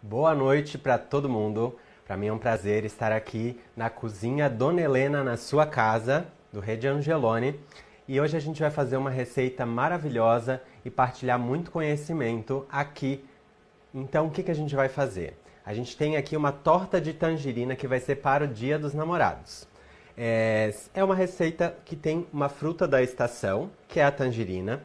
Boa noite para todo mundo. Para mim é um prazer estar aqui na cozinha Dona Helena, na sua casa, do Rede Angeloni. E hoje a gente vai fazer uma receita maravilhosa e partilhar muito conhecimento aqui. Então, o que a gente vai fazer? A gente tem aqui uma torta de tangerina que vai ser para o Dia dos Namorados. É uma receita que tem uma fruta da estação, que é a tangerina.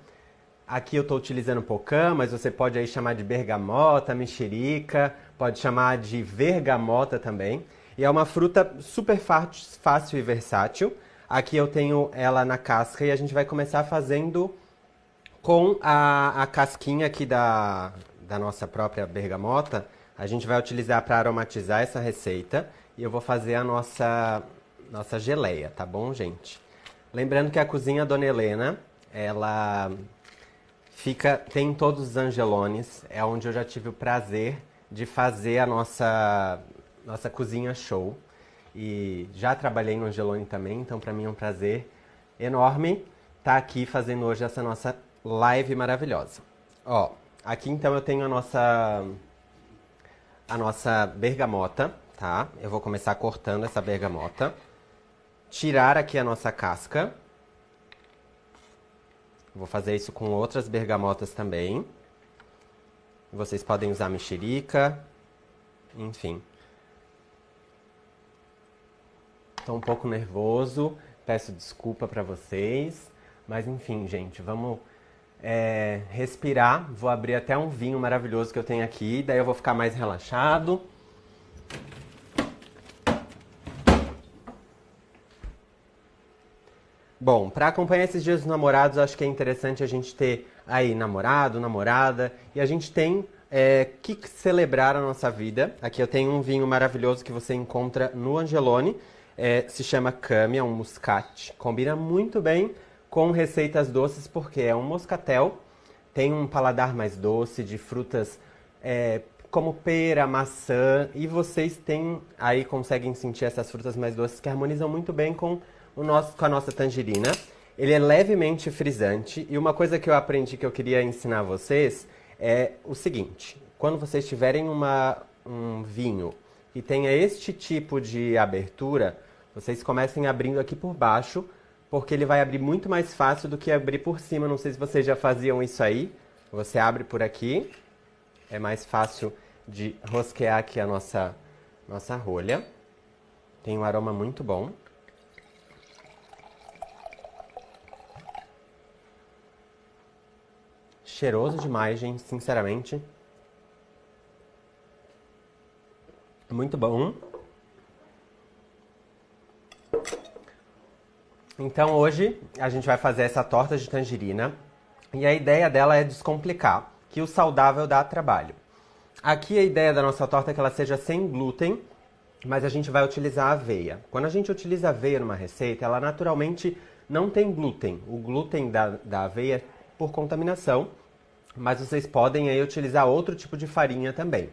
Aqui eu estou utilizando pocã, mas você pode aí chamar de bergamota, mexerica, pode chamar de vergamota também. E é uma fruta super fácil e versátil. Aqui eu tenho ela na casca e a gente vai começar fazendo com a casquinha aqui da nossa própria bergamota. A gente vai utilizar para aromatizar essa receita e eu vou fazer a nossa geleia, tá bom, gente? Lembrando que a cozinha Dona Helena, ela tem em todos os Angelones, é onde eu já tive o prazer de fazer a nossa cozinha show. E já trabalhei no Angelone também, então para mim é um prazer enorme estar aqui fazendo hoje essa nossa live maravilhosa. Ó, aqui então eu tenho a nossa bergamota, tá? Eu vou começar cortando essa bergamota. Tirar aqui a nossa casca. Vou fazer isso com outras bergamotas também. Vocês podem usar mexerica, enfim. Estou um pouco nervoso, peço desculpa para vocês. Mas enfim, gente, vamos respirar. Vou abrir até um vinho maravilhoso que eu tenho aqui, daí eu vou ficar mais relaxado. Bom, para acompanhar esses dias dos namorados, acho que é interessante a gente ter aí namorado, namorada, e a gente tem que celebrar a nossa vida. Aqui eu tenho um vinho maravilhoso que você encontra no Angelone, se chama Cami, é um muscat. Combina muito bem com receitas doces porque é um moscatel, tem um paladar mais doce de frutas como pera, maçã, e vocês conseguem sentir essas frutas mais doces que harmonizam muito bem com a nossa tangerina. Ele é levemente frisante e uma coisa que eu aprendi que eu queria ensinar a vocês é o seguinte: quando vocês tiverem um vinho que tenha este tipo de abertura, vocês comecem abrindo aqui por baixo, porque ele vai abrir muito mais fácil do que abrir por cima. Não sei se vocês já faziam isso aí. Você abre por aqui, é mais fácil de rosquear aqui a nossa rolha. Tem um aroma muito bom. Cheiroso demais, gente, sinceramente. Muito bom. Então hoje a gente vai fazer essa torta de tangerina e a ideia dela é descomplicar, que o saudável dá trabalho. Aqui a ideia da nossa torta é que ela seja sem glúten, mas a gente vai utilizar aveia. Quando a gente utiliza aveia numa receita, ela naturalmente não tem glúten. O glúten da aveia é por contaminação, mas vocês podem aí utilizar outro tipo de farinha também.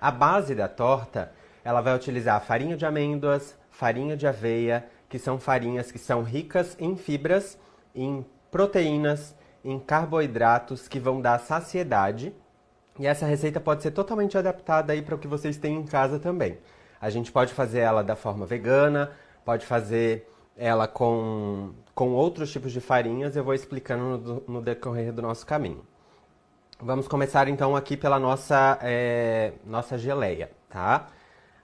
A base da torta, ela vai utilizar farinha de amêndoas, farinha de aveia, que são farinhas que são ricas em fibras, em proteínas, em carboidratos que vão dar saciedade. E essa receita pode ser totalmente adaptada aí para o que vocês têm em casa também. A gente pode fazer ela da forma vegana, pode fazer ela com outros tipos de farinhas, eu vou explicando no decorrer do nosso caminho. Vamos começar então aqui pela nossa geleia, tá?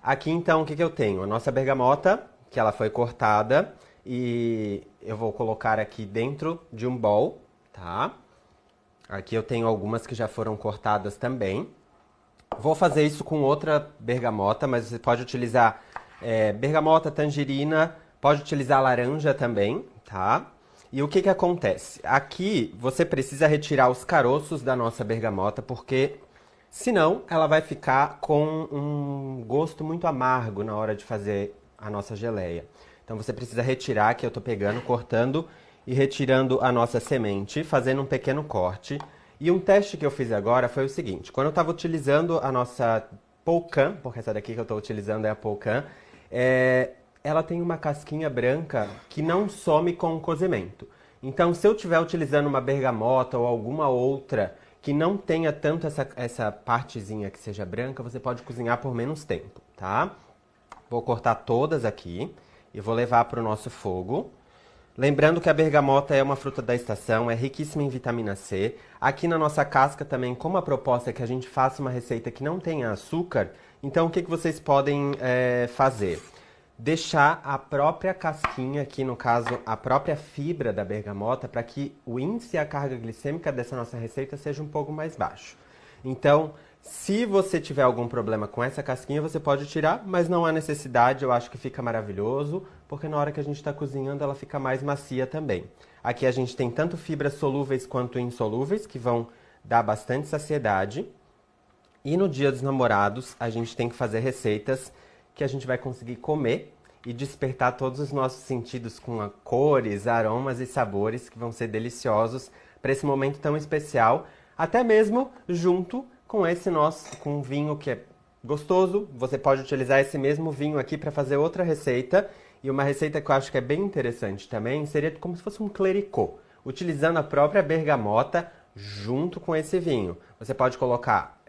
Aqui então o que eu tenho? A nossa bergamota, que ela foi cortada e eu vou colocar aqui dentro de um bowl, tá? Aqui eu tenho algumas que já foram cortadas também. Vou fazer isso com outra bergamota, mas você pode utilizar bergamota, tangerina, pode utilizar laranja também, tá? E o que acontece? Aqui você precisa retirar os caroços da nossa bergamota, porque senão ela vai ficar com um gosto muito amargo na hora de fazer a nossa geleia. Então você precisa retirar, que eu estou pegando, cortando e retirando a nossa semente, fazendo um pequeno corte. E um teste que eu fiz agora foi o seguinte: quando eu estava utilizando a nossa Polcan, porque essa daqui que eu estou utilizando é a Polcan, ela tem uma casquinha branca que não some com o cozimento. Então, se eu estiver utilizando uma bergamota ou alguma outra que não tenha tanto essa partezinha que seja branca, você pode cozinhar por menos tempo, tá? Vou cortar todas aqui e vou levar para o nosso fogo. Lembrando que a bergamota é uma fruta da estação, é riquíssima em vitamina C. Aqui na nossa casca também, como a proposta é que a gente faça uma receita que não tenha açúcar, então o que vocês podem fazer? Deixar a própria casquinha, aqui no caso a própria fibra da bergamota, para que o índice e a carga glicêmica dessa nossa receita seja um pouco mais baixo. Então, se você tiver algum problema com essa casquinha, você pode tirar, mas não há necessidade, eu acho que fica maravilhoso, porque na hora que a gente está cozinhando ela fica mais macia também. Aqui a gente tem tanto fibras solúveis quanto insolúveis, que vão dar bastante saciedade. E no Dia dos Namorados, a gente tem que fazer receitas que a gente vai conseguir comer e despertar todos os nossos sentidos com cores, aromas e sabores que vão ser deliciosos para esse momento tão especial, até mesmo junto com com um vinho que é gostoso. Você pode utilizar esse mesmo vinho aqui para fazer outra receita, e uma receita que eu acho que é bem interessante também seria como se fosse um clericot, utilizando a própria bergamota junto com esse vinho. Você pode colocar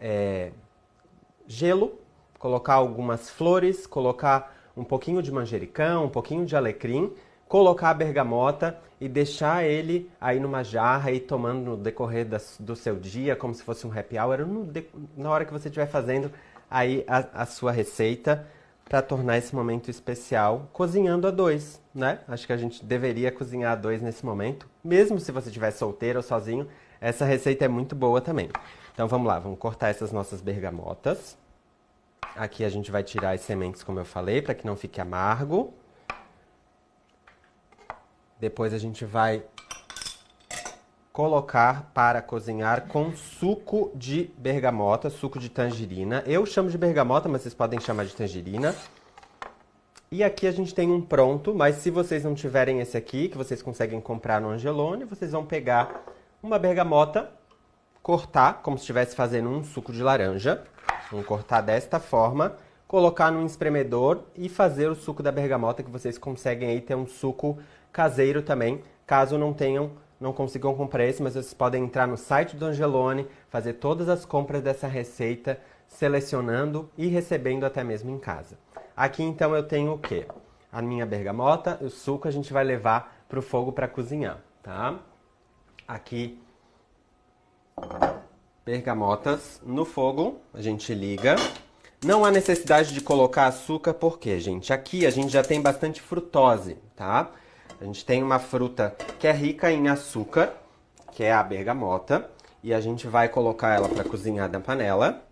gelo, colocar algumas flores, colocar um pouquinho de manjericão, um pouquinho de alecrim, colocar a bergamota e deixar ele aí numa jarra e tomando no decorrer do seu dia, como se fosse um happy hour, na hora que você estiver fazendo aí a sua receita, para tornar esse momento especial, cozinhando a dois, né? Acho que a gente deveria cozinhar a dois nesse momento, mesmo se você estiver solteiro ou sozinho, essa receita é muito boa também. Então vamos lá, vamos cortar essas nossas bergamotas. Aqui a gente vai tirar as sementes, como eu falei, para que não fique amargo. Depois a gente vai colocar para cozinhar com suco de bergamota, suco de tangerina. Eu chamo de bergamota, mas vocês podem chamar de tangerina. E aqui a gente tem um pronto, mas se vocês não tiverem esse aqui, que vocês conseguem comprar no Angelone, vocês vão pegar uma bergamota, cortar como se estivesse fazendo um suco de laranja. Vamos cortar desta forma, colocar num espremedor e fazer o suco da bergamota, que vocês conseguem aí ter um suco caseiro também, caso não consigam comprar esse, mas vocês podem entrar no site do Angelone, fazer todas as compras dessa receita, selecionando e recebendo até mesmo em casa. Aqui então eu tenho o quê? A minha bergamota, o suco a gente vai levar para o fogo para cozinhar, tá? Aqui, bergamotas no fogo, a gente liga. Não há necessidade de colocar açúcar, porque, gente, aqui a gente já tem bastante frutose, tá? A gente tem uma fruta que é rica em açúcar, que é a bergamota, e a gente vai colocar ela para cozinhar na panela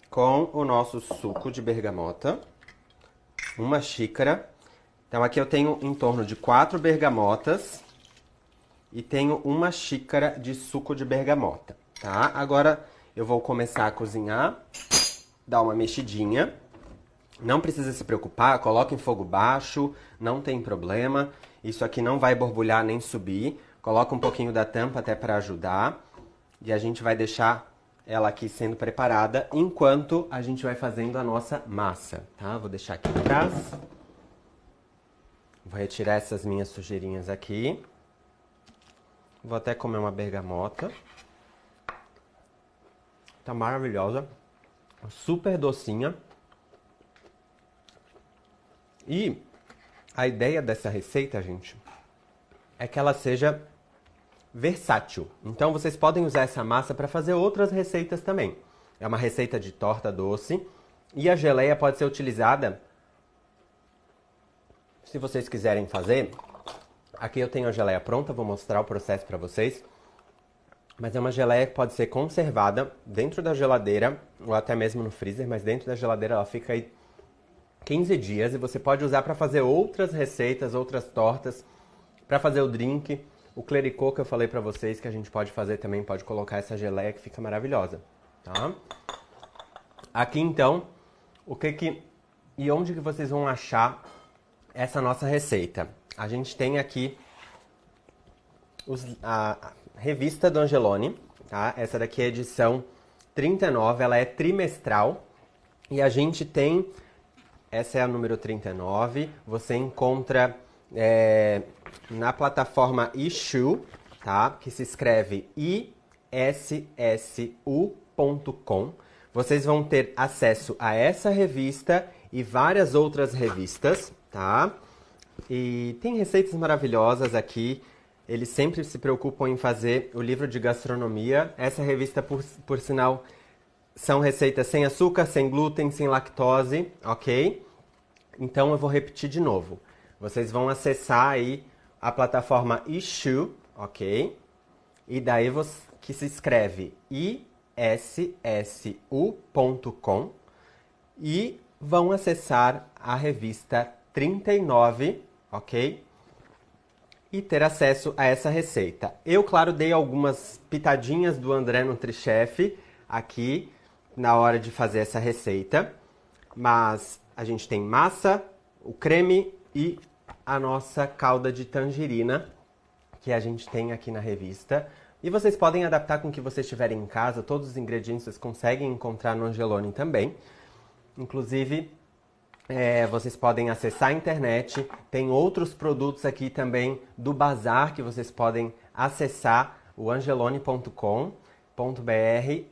com o nosso suco de bergamota, uma xícara. Então aqui eu tenho em torno de 4 bergamotas e tenho uma xícara de suco de bergamota, tá? Agora eu vou começar a cozinhar, dar uma mexidinha. Não precisa se preocupar, coloca em fogo baixo, não tem problema. Isso aqui não vai borbulhar nem subir. Coloca um pouquinho da tampa até para ajudar. E a gente vai deixar ela aqui sendo preparada enquanto a gente vai fazendo a nossa massa, tá? Vou deixar aqui atrás. Vou retirar essas minhas sujeirinhas aqui. Vou até comer uma bergamota. Tá maravilhosa. Super docinha. E a ideia dessa receita, gente, é que ela seja versátil. Então vocês podem usar essa massa para fazer outras receitas também. É uma receita de torta doce e a geleia pode ser utilizada, se vocês quiserem fazer. Aqui eu tenho a geleia pronta, vou mostrar o processo para vocês. Mas é uma geleia que pode ser conservada dentro da geladeira ou até mesmo no freezer, mas dentro da geladeira ela fica aí 15 dias e você pode usar para fazer outras receitas, outras tortas, para fazer o drink, o clericot que eu falei para vocês que a gente pode fazer também, pode colocar essa geleia que fica maravilhosa, tá? Aqui então, e onde que vocês vão achar essa nossa receita? A gente tem aqui a revista do Angelone, tá? Essa daqui é a edição 39, ela é trimestral e a gente tem, essa é a número 39, você encontra na plataforma Issuu, tá? Que se escreve @ssu.com. Vocês vão ter acesso a essa revista e várias outras revistas, tá? E tem receitas maravilhosas aqui. Eles sempre se preocupam em fazer o livro de gastronomia. Essa revista, por sinal, são receitas sem açúcar, sem glúten, sem lactose, ok? Então eu vou repetir de novo. Vocês vão acessar aí a plataforma Issuu, ok? E daí que se escreve issu.com e vão acessar a revista 39, ok? E ter acesso a essa receita. Eu, claro, dei algumas pitadinhas do André NutriChef aqui na hora de fazer essa receita, mas a gente tem massa, o creme e a nossa calda de tangerina que a gente tem aqui na revista. E vocês podem adaptar com o que vocês tiverem em casa, todos os ingredientes vocês conseguem encontrar no Angeloni também. Inclusive, vocês podem acessar a internet, tem outros produtos aqui também do bazar que vocês podem acessar, o angeloni.com.br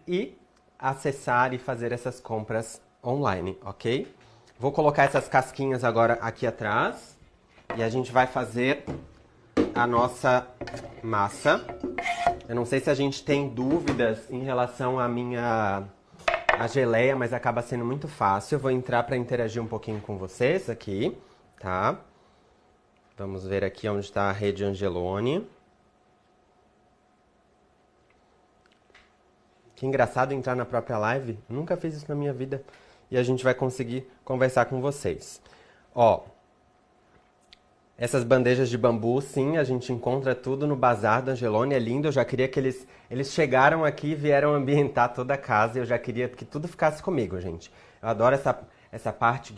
e acessar e fazer essas compras online, ok? Vou colocar essas casquinhas agora aqui atrás e a gente vai fazer a nossa massa. Eu não sei se a gente tem dúvidas em relação a geleia, mas acaba sendo muito fácil. Eu vou entrar para interagir um pouquinho com vocês aqui, tá? Vamos ver aqui onde está a rede Angeloni. Que engraçado entrar na própria live. Nunca fiz isso na minha vida. E a gente vai conseguir conversar com vocês. Ó, essas bandejas de bambu, sim, a gente encontra tudo no Bazar do Angeloni, é lindo. Eu já queria que eles chegaram aqui e vieram ambientar toda a casa. Eu já queria que tudo ficasse comigo, gente. Eu adoro essa parte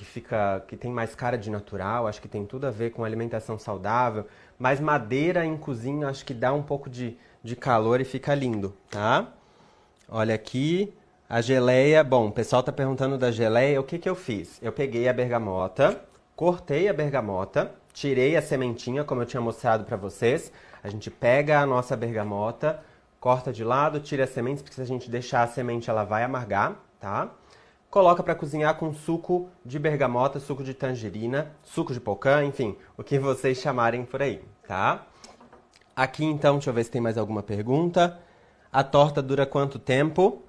que tem mais cara de natural, acho que tem tudo a ver com alimentação saudável. Mas madeira em cozinha, acho que dá um pouco de calor e fica lindo, tá? Olha aqui, a geleia. Bom, o pessoal tá perguntando da geleia, o que que eu fiz? Eu peguei a bergamota, cortei a bergamota, tirei a sementinha, como eu tinha mostrado para vocês. A gente pega a nossa bergamota, corta de lado, tira as sementes, porque se a gente deixar a semente ela vai amargar, tá? Coloca para cozinhar com suco de bergamota, suco de tangerina, suco de pocã, enfim, o que vocês chamarem por aí, tá? Aqui então, deixa eu ver se tem mais alguma pergunta. A torta dura quanto tempo?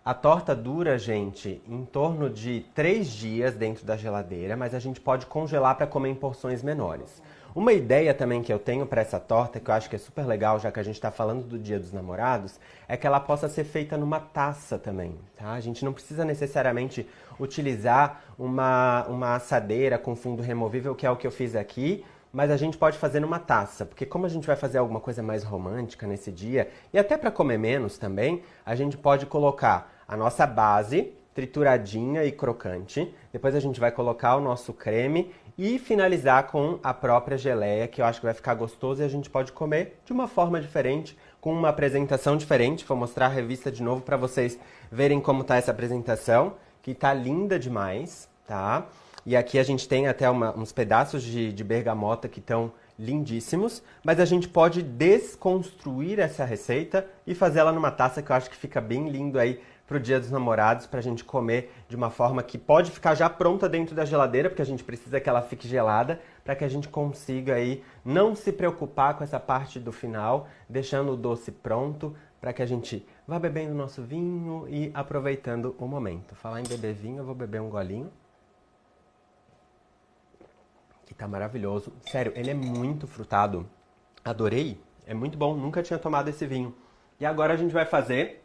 A torta dura, gente, em torno de 3 dias dentro da geladeira, mas a gente pode congelar para comer em porções menores. Uma ideia também que eu tenho para essa torta, que eu acho que é super legal, já que a gente está falando do Dia dos Namorados, é que ela possa ser feita numa taça também, tá? A gente não precisa necessariamente utilizar uma assadeira com fundo removível, que é o que eu fiz aqui, mas a gente pode fazer numa taça, porque como a gente vai fazer alguma coisa mais romântica nesse dia, e até para comer menos também, a gente pode colocar a nossa base trituradinha e crocante, depois a gente vai colocar o nosso creme e finalizar com a própria geleia, que eu acho que vai ficar gostoso e a gente pode comer de uma forma diferente, com uma apresentação diferente. Vou mostrar a revista de novo para vocês verem como tá essa apresentação, que tá linda demais, tá? E aqui a gente tem até uns pedaços de bergamota que estão lindíssimos, mas a gente pode desconstruir essa receita e fazer ela numa taça, que eu acho que fica bem lindo aí pro Dia dos Namorados, pra gente comer de uma forma que pode ficar já pronta dentro da geladeira, porque a gente precisa que ela fique gelada, para que a gente consiga aí não se preocupar com essa parte do final, deixando o doce pronto, para que a gente vá bebendo nosso vinho e aproveitando o momento. Falar em beber vinho, eu vou beber um golinho. Que tá maravilhoso. Sério, ele é muito frutado. Adorei. É muito bom. Nunca tinha tomado esse vinho. E agora a gente vai fazer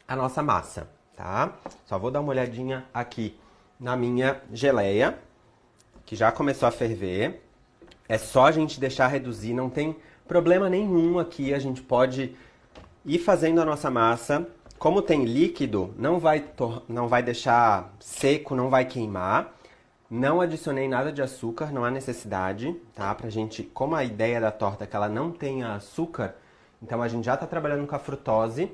a nossa massa, tá? Só vou dar uma olhadinha aqui na minha geleia, que já começou a ferver. É só a gente deixar reduzir, não tem problema nenhum aqui. A gente pode ir fazendo a nossa massa. Como tem líquido, não vai deixar seco, não vai queimar. Não adicionei nada de açúcar, não há necessidade, tá? Pra gente, como a ideia da torta é que ela não tenha açúcar, então a gente já tá trabalhando com a frutose,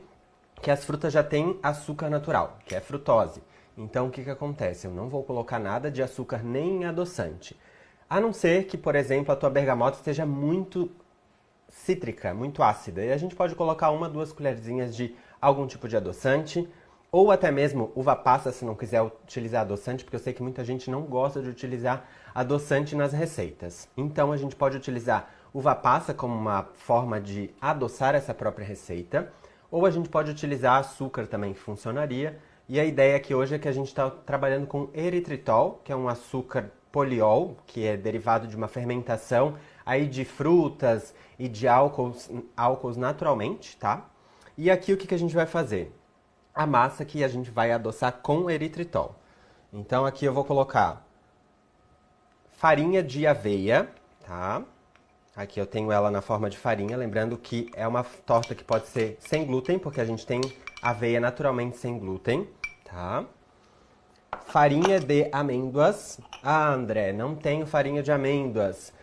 que as frutas já têm açúcar natural, que é frutose. Então o que que acontece? Eu não vou colocar nada de açúcar nem adoçante. A não ser que, por exemplo, a tua bergamota esteja muito cítrica, muito ácida. E a gente pode colocar 1, 2 colherzinhas de algum tipo de adoçante, ou até mesmo uva passa se não quiser utilizar adoçante, porque eu sei que muita gente não gosta de utilizar adoçante nas receitas. Então a gente pode utilizar uva passa como uma forma de adoçar essa própria receita, ou a gente pode utilizar açúcar também, que funcionaria. E a ideia aqui hoje é que a gente está trabalhando com eritritol, que é um açúcar poliol, que é derivado de uma fermentação aí de frutas e de álcools naturalmente, tá? E aqui o que a gente vai fazer? A massa que a gente vai adoçar com eritritol. Então aqui eu vou colocar farinha de aveia, tá? Aqui eu tenho ela na forma de farinha, lembrando que é uma torta que pode ser sem glúten, porque a gente tem aveia naturalmente sem glúten, tá? Farinha de amêndoas. Ah, André, não tenho farinha de amêndoas.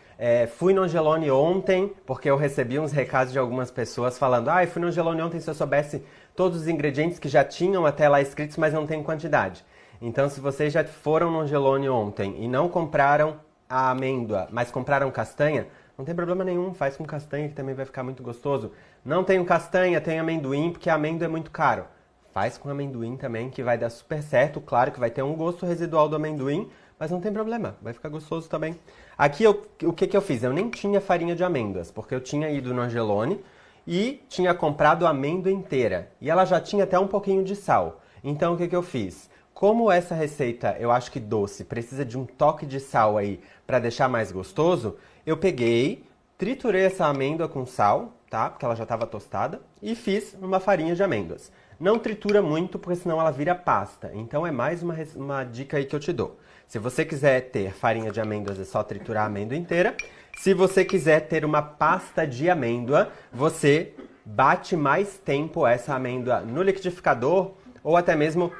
Fui no Angelone ontem, porque eu recebi uns recados de algumas pessoas falando: fui no Angelone ontem, se eu soubesse todos os ingredientes que já tinham até lá escritos, mas não tem quantidade. Então, se vocês já foram no Angelone ontem e não compraram a amêndoa, mas compraram castanha, não tem problema nenhum, faz com castanha que também vai ficar muito gostoso. Não tenho castanha, tenho amendoim, porque amêndoa é muito caro. Faz com amendoim também, que vai dar super certo. Claro que vai ter um gosto residual do amendoim, mas não tem problema, vai ficar gostoso também. Aqui, o que eu fiz? Eu nem tinha farinha de amêndoas, porque eu tinha ido no Angelone e tinha comprado a amêndoa inteira. E ela já tinha até um pouquinho de sal. Então, o que eu fiz? Como essa receita, eu acho que doce, precisa de um toque de sal aí para deixar mais gostoso, eu peguei, triturei essa amêndoa com sal, tá? Porque ela já estava tostada, e fiz uma farinha de amêndoas. Não tritura muito, porque senão ela vira pasta. Então é mais uma dica aí que eu te dou. Se você quiser ter farinha de amêndoas, é só triturar a amêndoa inteira. Se você quiser ter uma pasta de amêndoa, você bate mais tempo essa amêndoa no liquidificador ou até mesmo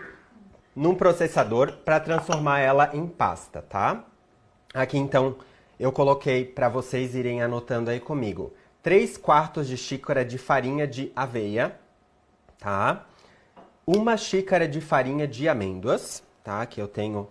num processador para transformar ela em pasta, tá? Aqui então eu coloquei para vocês irem anotando aí comigo. 3/4 de xícara de farinha de aveia, tá? 1 xícara de farinha de amêndoas, tá? Aqui eu tenho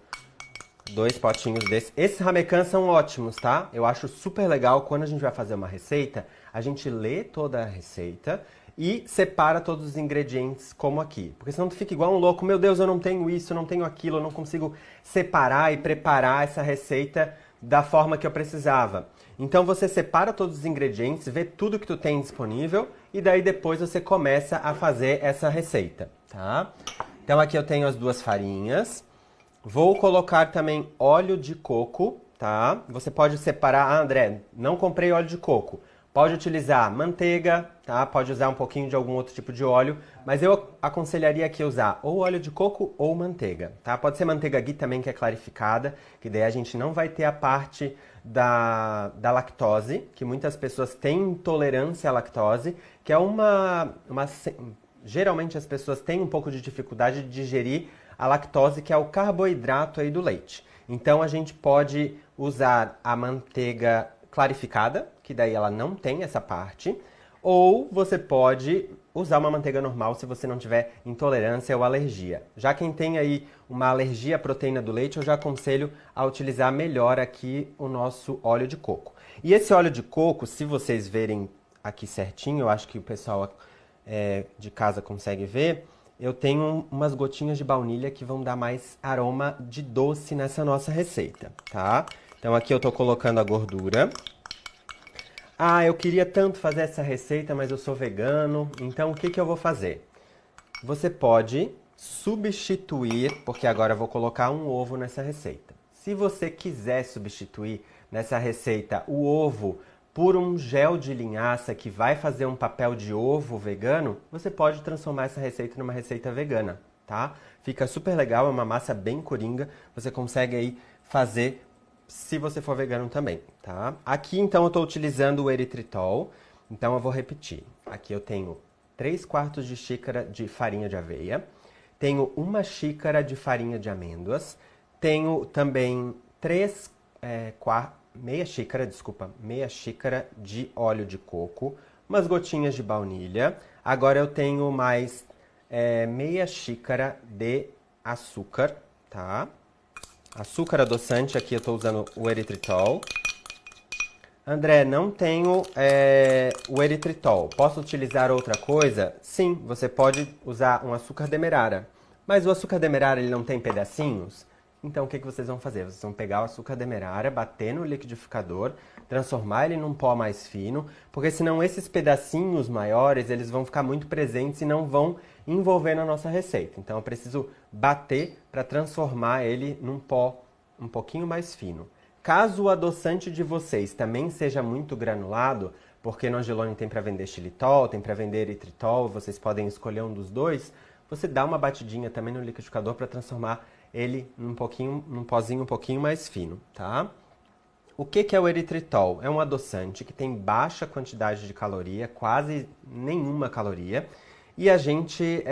2 potinhos desses. Esses ramecãs são ótimos, tá? Eu acho super legal quando a gente vai fazer uma receita, a gente lê toda a receita e separa todos os ingredientes como aqui. Porque senão tu fica igual um louco, meu Deus, eu não tenho isso, eu não tenho aquilo, eu não consigo separar e preparar essa receita da forma que eu precisava. Então você separa todos os ingredientes, vê tudo que tu tem disponível e daí depois você começa a fazer essa receita, tá? Então aqui eu tenho as 2 farinhas. Vou colocar também óleo de coco, tá? Você pode separar, André, não comprei óleo de coco. Pode utilizar manteiga, tá? Pode usar um pouquinho de algum outro tipo de óleo, mas eu aconselharia aqui usar ou óleo de coco ou manteiga, tá? Pode ser manteiga ghee também, que é clarificada, que daí a gente não vai ter a parte da lactose, que muitas pessoas têm intolerância à lactose, que é geralmente as pessoas têm um pouco de dificuldade de digerir a lactose, que é o carboidrato aí do leite. Então a gente pode usar a manteiga clarificada, que daí ela não tem essa parte, ou você pode usar uma manteiga normal se você não tiver intolerância ou alergia. Já quem tem aí uma alergia à proteína do leite, eu já aconselho a utilizar melhor aqui o nosso óleo de coco. E esse óleo de coco, se vocês verem aqui certinho, eu acho que o pessoal de casa consegue ver, eu tenho umas gotinhas de baunilha que vão dar mais aroma de doce nessa nossa receita, tá? Então aqui eu tô colocando a gordura. Eu queria tanto fazer essa receita, mas eu sou vegano, então o que eu vou fazer? Você pode substituir, porque agora eu vou colocar um ovo nessa receita. Se você quiser substituir nessa receita o ovo por um gel de linhaça que vai fazer um papel de ovo vegano, você pode transformar essa receita numa receita vegana, tá? Fica super legal, é uma massa bem coringa, você consegue aí fazer se você for vegano também, tá? Aqui então eu estou utilizando o eritritol, então eu vou repetir. Aqui eu tenho 3/4 de xícara de farinha de aveia, tenho 1 xícara de farinha de amêndoas, tenho também meia xícara de óleo de coco, umas gotinhas de baunilha. Agora eu tenho mais meia xícara de açúcar, tá? Açúcar adoçante, aqui eu estou usando o eritritol. André, não tenho o eritritol. Posso utilizar outra coisa? Sim, você pode usar um açúcar demerara. Mas o açúcar demerara ele não tem pedacinhos? Então o que vocês vão fazer? Vocês vão pegar o açúcar demerara, bater no liquidificador, transformar ele num pó mais fino, porque senão esses pedacinhos maiores eles vão ficar muito presentes e não vão envolver na nossa receita. Então eu preciso bater para transformar ele num pó um pouquinho mais fino. Caso o adoçante de vocês também seja muito granulado, porque no Angelone tem para vender xilitol, tem para vender eritritol, vocês podem escolher um dos dois, você dá uma batidinha também no liquidificador para transformar ele num pozinho um pouquinho mais fino, tá? O que é o eritritol? É um adoçante que tem baixa quantidade de caloria, quase nenhuma caloria, e a gente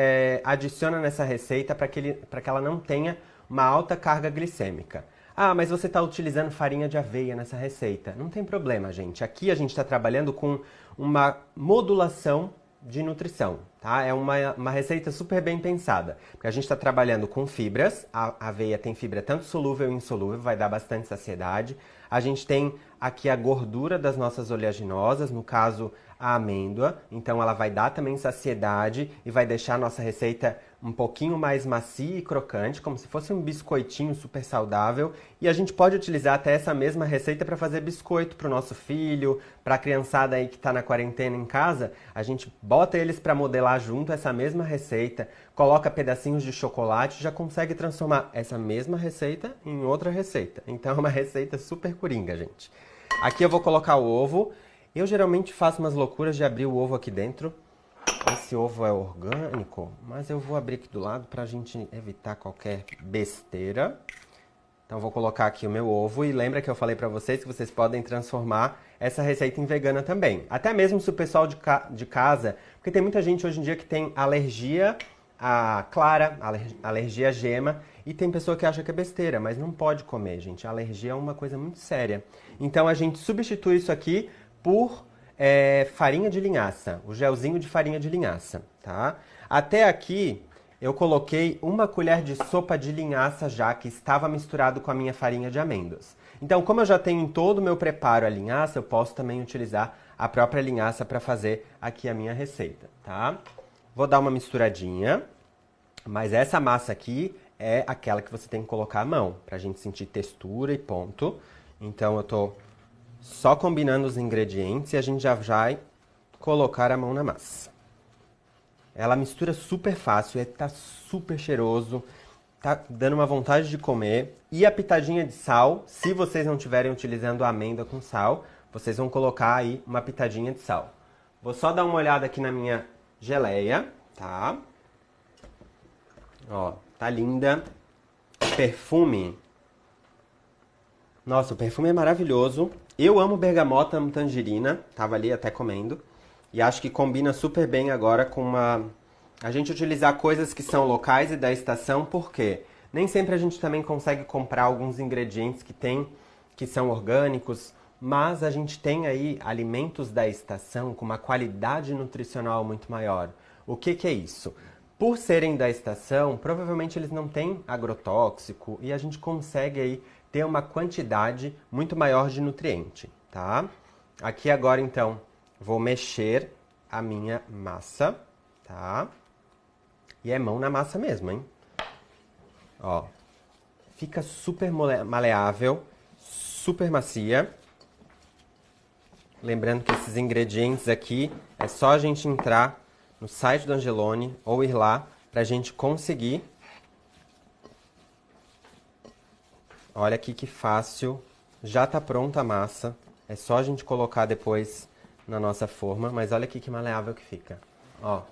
adiciona nessa receita para que ela não tenha uma alta carga glicêmica. Ah, mas você está utilizando farinha de aveia nessa receita. Não tem problema, gente. Aqui a gente está trabalhando com uma modulação de nutrição, tá? É uma receita super bem pensada, porque a gente está trabalhando com fibras, a aveia tem fibra tanto solúvel e insolúvel, vai dar bastante saciedade. A gente tem aqui a gordura das nossas oleaginosas, no caso a amêndoa, então ela vai dar também saciedade e vai deixar a nossa receita um pouquinho mais macia e crocante, como se fosse um biscoitinho super saudável. E a gente pode utilizar até essa mesma receita para fazer biscoito para o nosso filho, para a criançada aí que está na quarentena em casa. A gente bota eles para modelar junto essa mesma receita, coloca pedacinhos de chocolate, já consegue transformar essa mesma receita em outra receita. Então é uma receita super coringa, gente. Aqui eu vou colocar o ovo. Eu geralmente faço umas loucuras de abrir o ovo aqui dentro. Esse ovo é orgânico, mas eu vou abrir aqui do lado para a gente evitar qualquer besteira. Então vou colocar aqui o meu ovo e lembra que eu falei para vocês que vocês podem transformar essa receita em vegana também. Até mesmo se o pessoal de casa, porque tem muita gente hoje em dia que tem alergia a clara, alergia a gema, e tem pessoa que acha que é besteira, mas não pode comer, gente. A alergia é uma coisa muito séria. Então a gente substitui isso aqui por farinha de linhaça, o gelzinho de farinha de linhaça, tá? Até aqui eu coloquei uma colher de sopa de linhaça já que estava misturado com a minha farinha de amêndoas. Então, como eu já tenho em todo o meu preparo a linhaça, eu posso também utilizar a própria linhaça para fazer aqui a minha receita, tá? Vou dar uma misturadinha, mas essa massa aqui é aquela que você tem que colocar a mão, para a gente sentir textura e ponto. Então eu tô só combinando os ingredientes e a gente já vai colocar a mão na massa. Ela mistura super fácil, tá super cheiroso, tá dando uma vontade de comer. E a pitadinha de sal, se vocês não estiverem utilizando a amêndoa com sal, vocês vão colocar aí uma pitadinha de sal. Vou só dar uma olhada aqui na minha geleia, tá? Ó, tá linda. Perfume. Nossa, o perfume é maravilhoso. Eu amo bergamota, amo tangerina. Tava ali até comendo. E acho que combina super bem agora com a gente utilizar coisas que são locais e da estação, porque nem sempre a gente também consegue comprar alguns ingredientes que são orgânicos, mas a gente tem aí alimentos da estação com uma qualidade nutricional muito maior. O que é isso? Por serem da estação, provavelmente eles não têm agrotóxico e a gente consegue aí ter uma quantidade muito maior de nutriente, tá? Aqui agora, então, vou mexer a minha massa, tá? E é mão na massa mesmo, hein? Ó, fica super maleável, super macia. Lembrando que esses ingredientes aqui, é só a gente entrar no site do Angelone ou ir lá pra gente conseguir. Olha aqui que fácil, já tá pronta a massa, é só a gente colocar depois na nossa forma, mas olha aqui que maleável que fica, ó,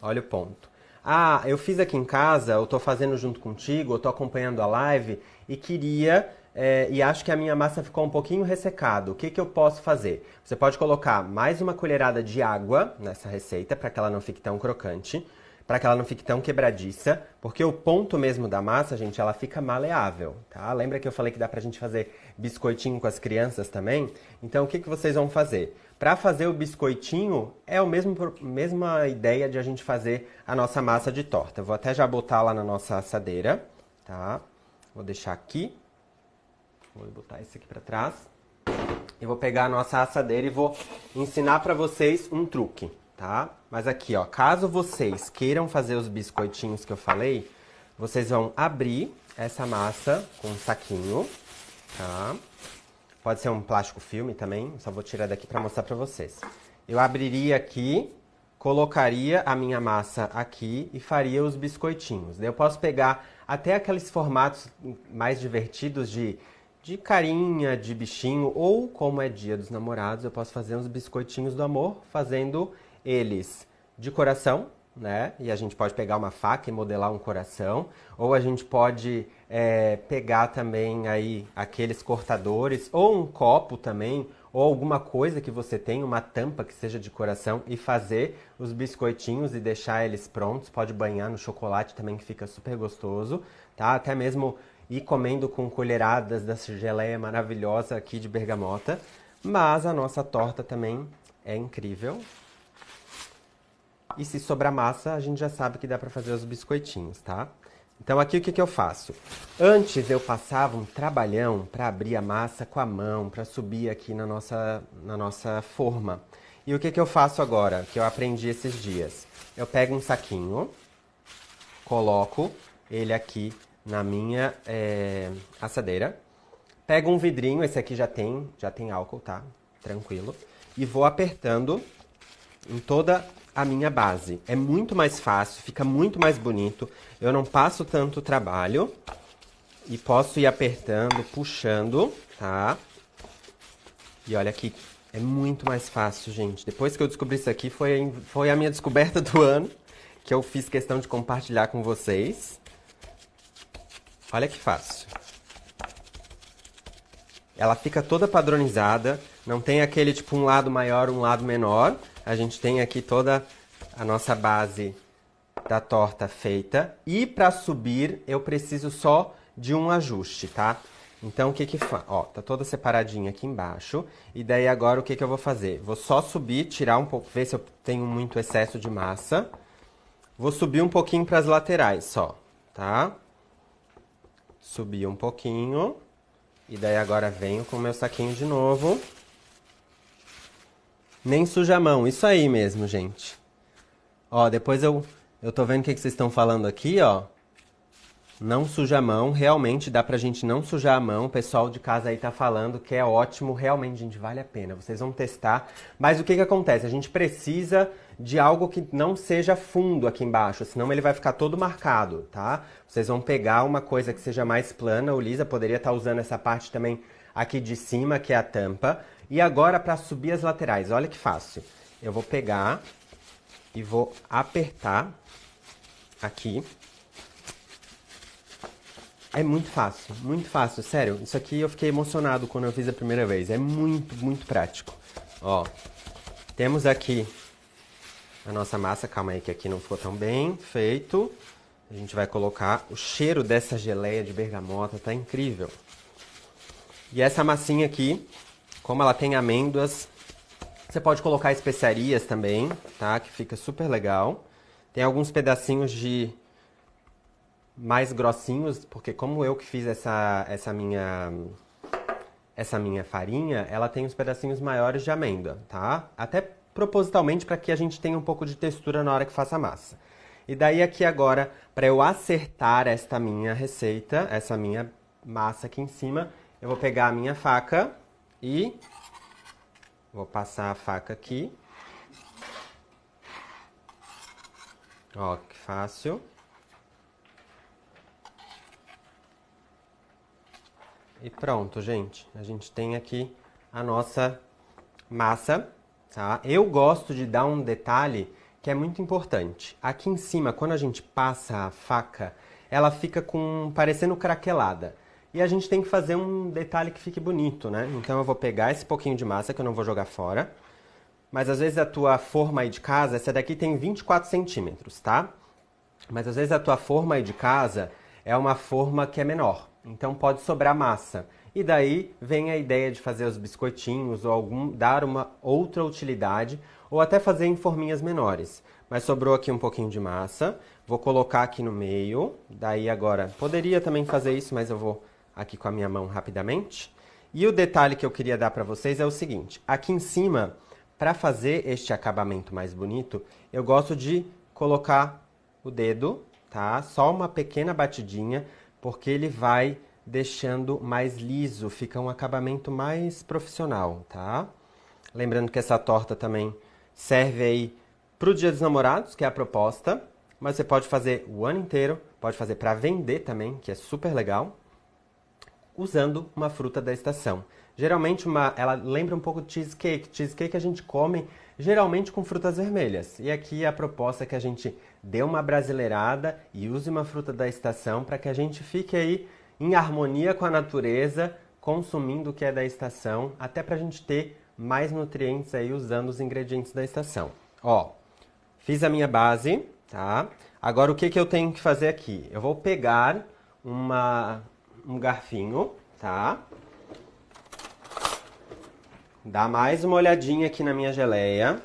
olha o ponto. Ah, eu fiz aqui em casa, eu tô fazendo junto contigo, eu tô acompanhando a live e queria, e acho que a minha massa ficou um pouquinho ressecada. O que eu posso fazer? Você pode colocar mais uma colherada de água nessa receita para que ela não fique tão crocante, para que ela não fique tão quebradiça, porque o ponto mesmo da massa, gente, ela fica maleável, tá? Lembra que eu falei que dá pra gente fazer biscoitinho com as crianças também? Então, o que vocês vão fazer? Para fazer o biscoitinho, é a mesma ideia de a gente fazer a nossa massa de torta. Vou até já botar lá na nossa assadeira, tá? Vou deixar aqui. Vou botar esse aqui pra trás. Eu vou pegar a nossa assadeira e vou ensinar pra vocês um truque, tá? Mas aqui, ó, caso vocês queiram fazer os biscoitinhos que eu falei, vocês vão abrir essa massa com um saquinho, tá? Pode ser um plástico filme também, só vou tirar daqui pra mostrar pra vocês. Eu abriria aqui, colocaria a minha massa aqui e faria os biscoitinhos. Daí eu posso pegar até aqueles formatos mais divertidos de carinha, de bichinho, ou como é Dia dos Namorados, eu posso fazer uns biscoitinhos do amor, fazendo eles de coração, né? E a gente pode pegar uma faca e modelar um coração, ou a gente pode pegar também aí aqueles cortadores, ou um copo também, ou alguma coisa que você tem, uma tampa que seja de coração, e fazer os biscoitinhos e deixar eles prontos. Pode banhar no chocolate também, que fica super gostoso, tá? Até mesmo ir comendo com colheradas dessa geleia maravilhosa aqui de bergamota. Mas a nossa torta também é incrível. E se sobrar massa, a gente já sabe que dá pra fazer os biscoitinhos, tá? Então aqui o que eu faço? Antes eu passava um trabalhão para abrir a massa com a mão, para subir aqui na nossa forma. E o que eu faço agora, que eu aprendi esses dias? Eu pego um saquinho, coloco ele aqui na minha assadeira, pego um vidrinho, esse aqui já tem álcool, tá? Tranquilo. E vou apertando em toda a minha base. É muito mais fácil, fica muito mais bonito. Eu não passo tanto trabalho e posso ir apertando, puxando, tá? E olha aqui, é muito mais fácil, gente. Depois que eu descobri isso aqui, foi a minha descoberta do ano, que eu fiz questão de compartilhar com vocês. Olha que fácil. Ela fica toda padronizada, não tem aquele tipo um lado maior, um lado menor. A gente tem aqui toda a nossa base da torta feita. E para subir, eu preciso só de um ajuste, tá? Então, o que faz? Ó, tá toda separadinha aqui embaixo. E daí agora o que eu vou fazer? Vou só subir, tirar um pouco, ver se eu tenho muito excesso de massa. Vou subir um pouquinho para as laterais só, tá? Subir um pouquinho. E daí agora venho com o meu saquinho de novo. Nem suja a mão, isso aí mesmo, gente. Ó, depois eu tô vendo o que vocês estão falando aqui, ó. Não suja a mão, realmente dá pra gente não sujar a mão. O pessoal de casa aí tá falando que é ótimo, realmente, gente, vale a pena. Vocês vão testar. Mas o que acontece? A gente precisa de algo que não seja fundo aqui embaixo, senão ele vai ficar todo marcado, tá? Vocês vão pegar uma coisa que seja mais plana. O Lisa poderia estar usando essa parte também aqui de cima, que é a tampa. E agora, para subir as laterais, olha que fácil. Eu vou pegar e vou apertar aqui. É muito fácil, sério. Isso aqui eu fiquei emocionado quando eu fiz a primeira vez. É muito, muito prático. Ó, temos aqui a nossa massa. Calma aí que aqui não ficou tão bem feito. A gente vai colocar o cheiro dessa geleia de bergamota, tá incrível. E essa massinha aqui, como ela tem amêndoas, você pode colocar especiarias também, tá? Que fica super legal. Tem alguns pedacinhos de mais grossinhos, porque como eu que fiz essa minha farinha, ela tem uns pedacinhos maiores de amêndoa, tá? Até propositalmente para que a gente tenha um pouco de textura na hora que faça a massa. E daí aqui agora, para eu acertar esta minha receita, essa minha massa aqui em cima, eu vou pegar a minha faca e vou passar a faca aqui. Ó, que fácil. E pronto, gente. A gente tem aqui a nossa massa, tá? Eu gosto de dar um detalhe que é muito importante. Aqui em cima, quando a gente passa a faca, ela fica parecendo craquelada. E a gente tem que fazer um detalhe que fique bonito, né? Então eu vou pegar esse pouquinho de massa que eu não vou jogar fora. Mas às vezes a tua forma aí de casa, essa daqui tem 24 centímetros, tá? Mas às vezes a tua forma aí de casa é uma forma que é menor. Então pode sobrar massa. E daí vem a ideia de fazer os biscoitinhos ou dar uma outra utilidade ou até fazer em forminhas menores. Mas sobrou aqui um pouquinho de massa. Vou colocar aqui no meio. Daí agora, poderia também fazer isso, mas eu vou aqui com a minha mão rapidamente. E o detalhe que eu queria dar para vocês é o seguinte, aqui em cima, para fazer este acabamento mais bonito, eu gosto de colocar o dedo, tá? Só uma pequena batidinha, porque ele vai deixando mais liso, fica um acabamento mais profissional, tá? Lembrando que essa torta também serve aí pro Dia dos Namorados, que é a proposta, mas você pode fazer o ano inteiro, pode fazer para vender também, que é super legal, usando uma fruta da estação. Geralmente ela lembra um pouco de cheesecake. Cheesecake a gente come geralmente com frutas vermelhas. E aqui a proposta é que a gente dê uma brasileirada e use uma fruta da estação para que a gente fique aí em harmonia com a natureza, consumindo o que é da estação, até para a gente ter mais nutrientes aí usando os ingredientes da estação. Ó, fiz a minha base, tá? Agora o que eu tenho que fazer aqui? Eu vou pegar um garfinho, tá? Dá mais uma olhadinha aqui na minha geleia.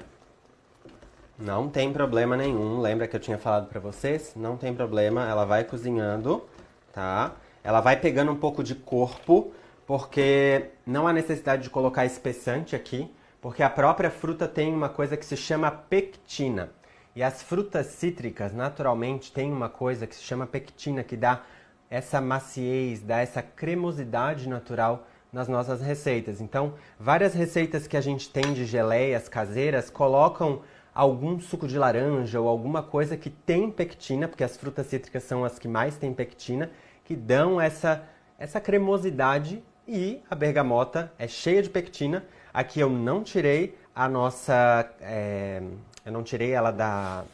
Não tem problema nenhum. Lembra que eu tinha falado pra vocês? Não tem problema, ela vai cozinhando, tá? Ela vai pegando um pouco de corpo, porque não há necessidade de colocar espessante aqui, porque a própria fruta tem uma coisa que se chama pectina. E as frutas cítricas, naturalmente, têm uma coisa que se chama pectina, que dá essa maciez, dá essa cremosidade natural nas nossas receitas. Então, várias receitas que a gente tem de geleias caseiras colocam algum suco de laranja ou alguma coisa que tem pectina, porque as frutas cítricas são as que mais têm pectina, que dão essa cremosidade, e a bergamota é cheia de pectina. Aqui eu não tirei a nossa... eu não tirei ela da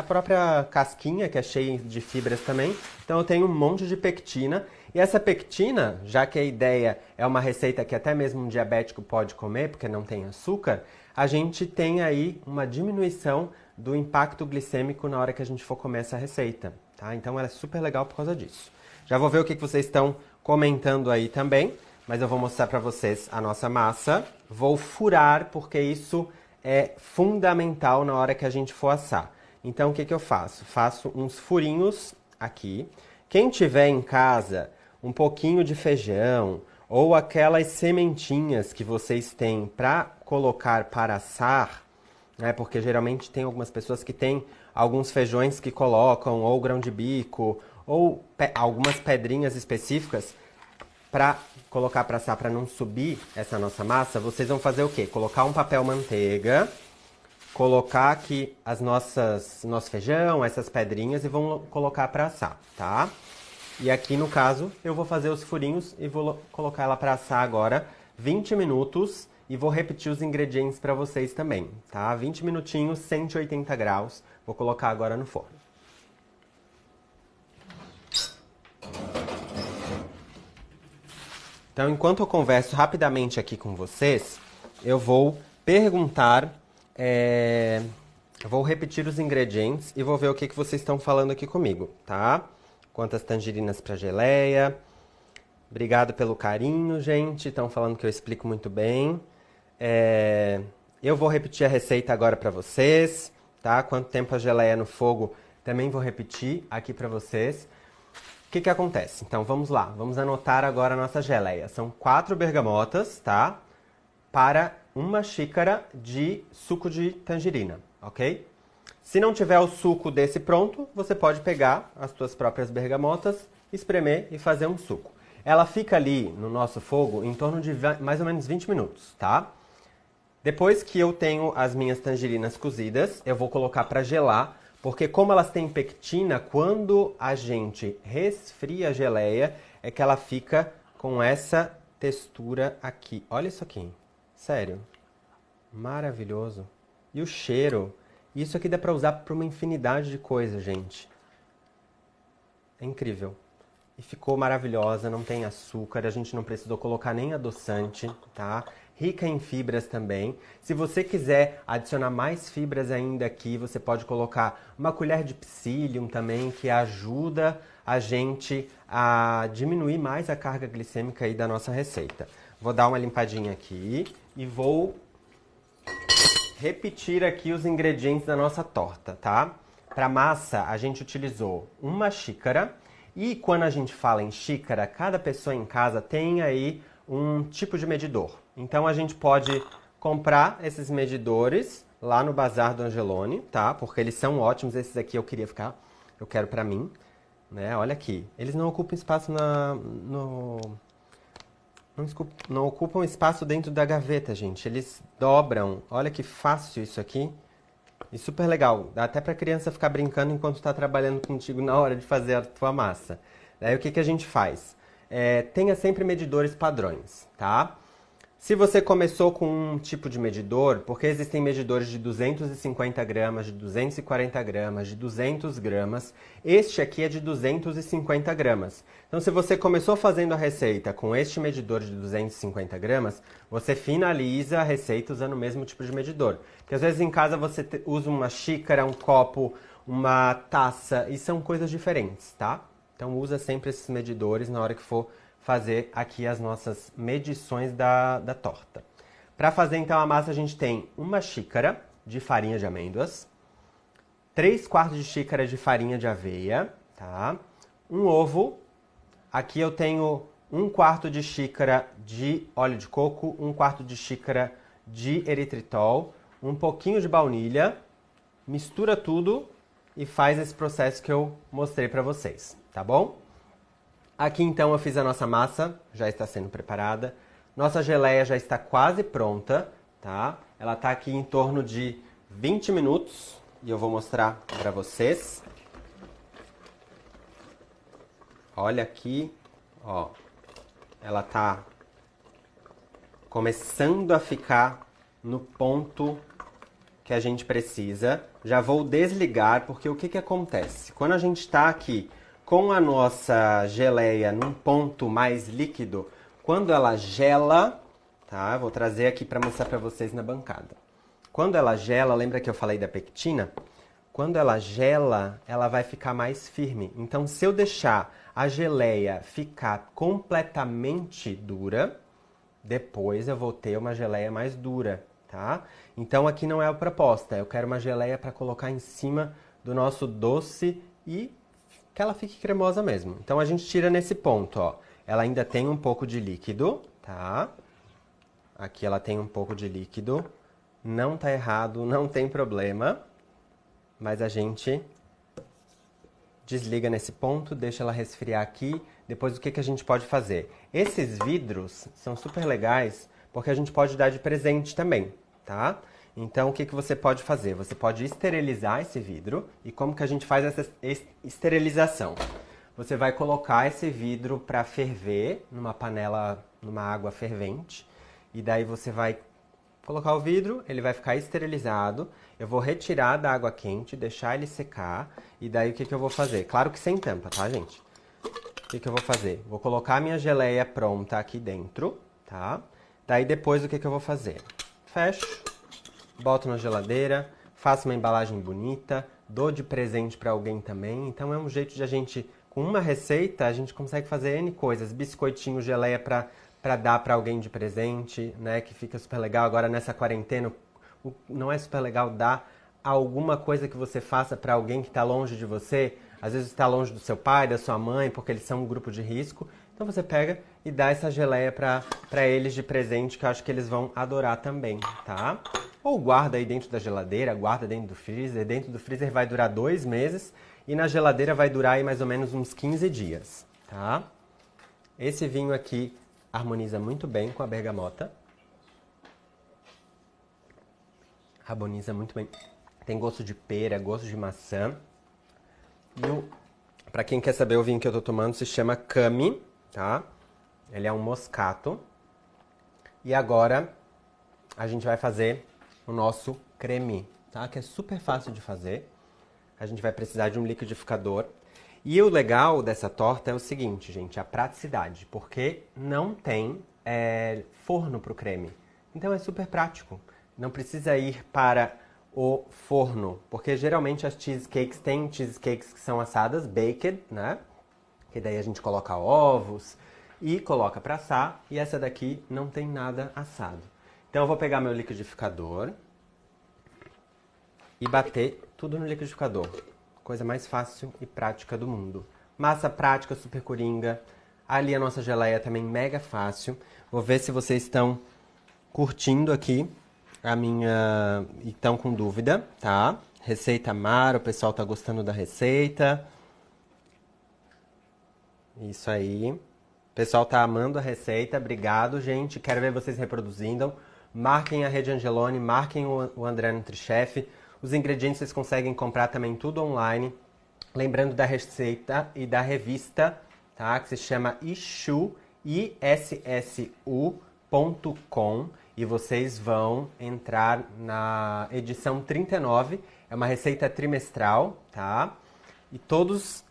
própria casquinha, que é cheia de fibras também. Então eu tenho um monte de pectina. E essa pectina, já que a ideia é uma receita que até mesmo um diabético pode comer, porque não tem açúcar, a gente tem aí uma diminuição do impacto glicêmico na hora que a gente for comer essa receita, tá? Então ela é super legal por causa disso. Já vou ver o que vocês estão comentando aí também, mas eu vou mostrar para vocês a nossa massa. Vou furar, porque isso é fundamental na hora que a gente for assar. Então, o que eu faço? Faço uns furinhos aqui. Quem tiver em casa um pouquinho de feijão ou aquelas sementinhas que vocês têm para colocar para assar, né? Porque geralmente tem algumas pessoas que têm alguns feijões que colocam ou grão de bico ou algumas pedrinhas específicas para colocar para assar, para não subir essa nossa massa. Vocês vão fazer o quê? Colocar um papel manteiga, colocar aqui nosso feijão, essas pedrinhas, e vão colocar para assar, tá? E aqui, no caso, eu vou fazer os furinhos e vou colocar ela para assar agora 20 minutos, e vou repetir os ingredientes para vocês também, tá? 20 minutinhos, 180 graus, vou colocar agora no forno. Então, enquanto eu converso rapidamente aqui com vocês, eu vou perguntar... vou repetir os ingredientes e vou ver o que vocês estão falando aqui comigo, tá? Quantas tangerinas para geleia. Obrigado pelo carinho, gente. Estão falando que eu explico muito bem. Eu vou repetir a receita agora para vocês, tá? Quanto tempo a geleia no fogo, também vou repetir aqui para vocês. O que acontece? Então, vamos lá. Vamos anotar agora a nossa geleia. São 4 bergamotas, tá? Para 1 xícara de suco de tangerina, ok? Se não tiver o suco desse pronto, você pode pegar as suas próprias bergamotas, espremer e fazer um suco. Ela fica ali no nosso fogo em torno de mais ou menos 20 minutos, tá? Depois que eu tenho as minhas tangerinas cozidas, eu vou colocar para gelar, porque como elas têm pectina, quando a gente resfria a geleia, é que ela fica com essa textura aqui. Olha isso aqui. Sério. Maravilhoso. E o cheiro. Isso aqui dá pra usar para uma infinidade de coisas, gente. É incrível. E ficou maravilhosa, não tem açúcar, a gente não precisou colocar nem adoçante, tá? Rica em fibras também. Se você quiser adicionar mais fibras ainda aqui, você pode colocar uma colher de psyllium também, que ajuda a gente a diminuir mais a carga glicêmica aí da nossa receita. Vou dar uma limpadinha aqui e vou repetir aqui os ingredientes da nossa torta, tá? Para massa, a gente utilizou 1 xícara. E quando a gente fala em xícara, cada pessoa em casa tem aí um tipo de medidor. Então a gente pode comprar esses medidores lá no Bazar do Angelone, tá? Porque eles são ótimos. Esses aqui eu quero pra mim, né? Olha aqui. Eles não ocupam espaço não ocupam espaço dentro da gaveta, gente. Eles dobram. Olha que fácil isso aqui. E super legal. Dá até pra criança ficar brincando enquanto está trabalhando contigo na hora de fazer a tua massa. Daí o que a gente faz? Tenha sempre medidores padrões, tá? Se você começou com um tipo de medidor, porque existem medidores de 250 gramas, de 240 gramas, de 200 gramas, este aqui é de 250 gramas. Então, se você começou fazendo a receita com este medidor de 250 gramas, você finaliza a receita usando o mesmo tipo de medidor. Porque às vezes em casa você usa uma xícara, um copo, uma taça, e são coisas diferentes, tá? Então, usa sempre esses medidores na hora que for fazer aqui as nossas medições da torta. Para fazer então a massa a gente tem uma xícara de farinha de amêndoas, 3/4 de xícara de farinha de aveia, tá? Um ovo, aqui eu tenho 1/4 de xícara de óleo de coco, 1/4 de xícara de eritritol, um pouquinho de baunilha, mistura tudo e faz esse processo que eu mostrei para vocês, tá bom? Aqui então eu fiz a nossa massa, já está sendo preparada. Nossa geleia já está quase pronta, tá? Ela está aqui em torno de 20 minutos e eu vou mostrar para vocês. Olha aqui, ó. Ela tá começando a ficar no ponto que a gente precisa. Já vou desligar porque o que acontece? Quando a gente está aqui com a nossa geleia num ponto mais líquido, quando ela gela, tá? Vou trazer aqui para mostrar para vocês na bancada. Quando ela gela, lembra que eu falei da pectina? Quando ela gela, ela vai ficar mais firme. Então, se eu deixar a geleia ficar completamente dura, depois eu vou ter uma geleia mais dura, tá? Então, aqui não é a proposta. Eu quero uma geleia para colocar em cima do nosso doce e que ela fique cremosa mesmo. Então a gente tira nesse ponto, ó. Ela ainda tem um pouco de líquido, tá? Aqui ela tem um pouco de líquido. Não tá errado, não tem problema. Mas a gente desliga nesse ponto, deixa ela resfriar aqui. Depois o que a gente pode fazer? Esses vidros são super legais porque a gente pode dar de presente também, tá? Então, o que você pode fazer? Você pode esterilizar esse vidro. E como que a gente faz essa esterilização? Você vai colocar esse vidro para ferver numa panela, numa água fervente. E daí você vai colocar o vidro, ele vai ficar esterilizado. Eu vou retirar da água quente, deixar ele secar. E daí o que eu vou fazer? Claro que sem tampa, tá, gente? O que eu vou fazer? Vou colocar a minha geleia pronta aqui dentro, tá? Daí depois o que eu vou fazer? Fecho. Boto na geladeira, faço uma embalagem bonita, dou de presente para alguém também. Então é um jeito de a gente, com uma receita, a gente consegue fazer N coisas. Biscoitinho, geleia para dar para alguém de presente, né? Que fica super legal. Agora nessa quarentena, não é super legal dar alguma coisa que você faça para alguém que está longe de você. Às vezes está longe do seu pai, da sua mãe, porque eles são um grupo de risco. Então você pega e dá essa geleia para eles de presente, que eu acho que eles vão adorar também, tá? Ou guarda aí dentro da geladeira, guarda dentro do freezer. Dentro do freezer vai durar 2 meses e na geladeira vai durar aí mais ou menos uns 15 dias, tá? Esse vinho aqui harmoniza muito bem com a bergamota. Harmoniza muito bem. Tem gosto de pera, gosto de maçã. E para quem quer saber, o vinho que eu tô tomando se chama Cami, tá? Ele é um moscato. E agora a gente vai fazer o nosso creme, tá? Que é super fácil de fazer. A gente vai precisar de um liquidificador. E o legal dessa torta é o seguinte, gente, a praticidade, porque não tem forno para o creme. Então é super prático. Não precisa ir para o forno, porque geralmente as cheesecakes têm cheesecakes que são assadas, baked, né? Que daí a gente coloca ovos e coloca para assar, e essa daqui não tem nada assado. Então eu vou pegar meu liquidificador e bater tudo no liquidificador. Coisa mais fácil e prática do mundo. Massa prática, super coringa. Ali a nossa geleia também mega fácil. Vou ver se vocês estão curtindo aqui a minha... e estão com dúvida, tá? Receita Mara, o pessoal tá gostando da receita. Isso aí. O pessoal tá amando a receita. Obrigado, gente. Quero ver vocês reproduzindo. Marquem a Rede Angeloni, marquem o André NutriChef. Os ingredientes vocês conseguem comprar também tudo online. Lembrando da receita e da revista, tá? Que se chama issu, issu.com, e vocês vão entrar na edição 39. É uma receita trimestral, tá? E todos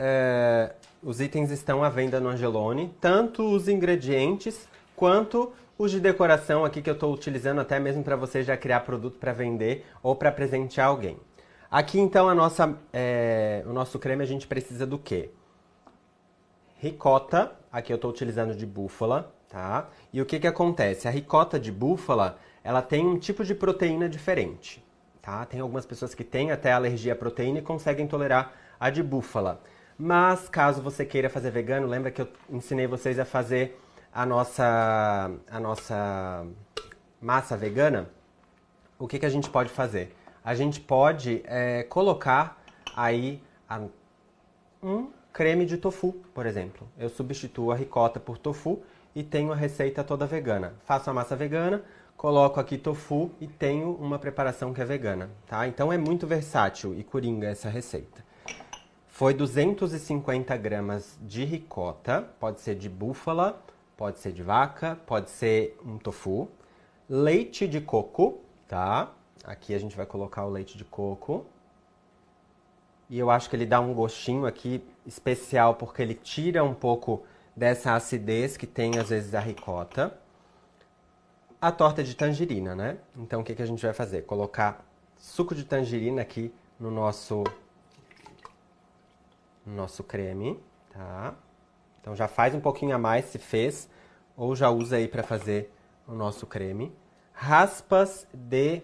os itens estão à venda no Angeloni, tanto os ingredientes quanto os de decoração aqui que eu estou utilizando até mesmo para você já criar produto para vender ou para presentear alguém. Aqui então o nosso creme a gente precisa do quê? Ricota, aqui eu estou utilizando de búfala, tá? E o que acontece? A ricota de búfala, ela tem um tipo de proteína diferente, tá? Tem algumas pessoas que têm até alergia à proteína e conseguem tolerar a de búfala. Mas caso você queira fazer vegano, lembra que eu ensinei vocês a fazer a nossa massa vegana? O que a gente pode fazer? A gente pode colocar aí um creme de tofu, por exemplo. Eu substituo a ricota por tofu e tenho a receita toda vegana. Faço a massa vegana, coloco aqui tofu e tenho uma preparação que é vegana, tá? Então é muito versátil e coringa essa receita. Foi 250 gramas de ricota, pode ser de búfala, pode ser de vaca, pode ser um tofu. Leite de coco, tá? Aqui a gente vai colocar o leite de coco. E eu acho que ele dá um gostinho aqui especial, porque ele tira um pouco dessa acidez que tem às vezes a ricota. A torta de tangerina, né? Então o que a gente vai fazer? Colocar suco de tangerina aqui no nosso creme, tá? Então já faz um pouquinho a mais se fez, ou já usa aí para fazer o nosso creme. Raspas de